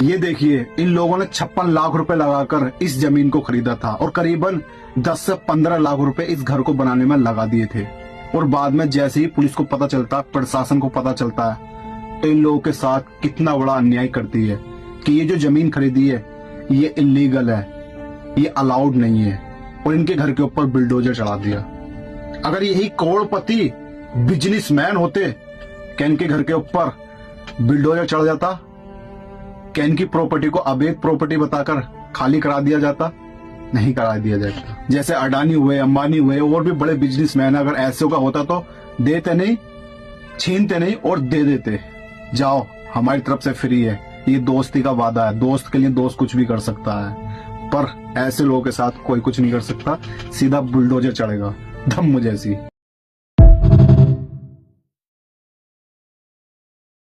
ये देखिए, इन लोगों ने 56 लाख रुपए लगाकर इस जमीन को खरीदा था और करीबन 10 से 15 लाख रुपए इस घर को बनाने में लगा दिए थे। और बाद में जैसे ही पुलिस को पता चलता, प्रशासन को पता चलता है, तो इन लोगों के साथ कितना बड़ा अन्याय करती है कि ये जो जमीन खरीदी है ये इलीगल है, ये अलाउड नहीं है, और इनके घर के ऊपर बुलडोजर चढ़ा दिया। अगर यही करोड़पति बिजनेसमैन होते, क्या इनके घर के ऊपर बुलडोजर चढ़ जाता? क्या इनकी प्रॉपर्टी को अवैध प्रॉपर्टी बताकर खाली करा दिया जाता? नहीं करा दिया जाता। जैसे अडानी हुए, अंबानी हुए, और भी बड़े बिजनेसमैन, अगर ऐसे का होता तो देते नहीं, छीनते नहीं और दे देते, जाओ हमारी तरफ से फ्री है, ये दोस्ती का वादा है, दोस्त के लिए दोस्त कुछ भी कर सकता है। पर ऐसे लोगों के साथ कोई कुछ नहीं कर सकता, सीधा बुलडोजर चढ़ेगा, धम्म जैसी।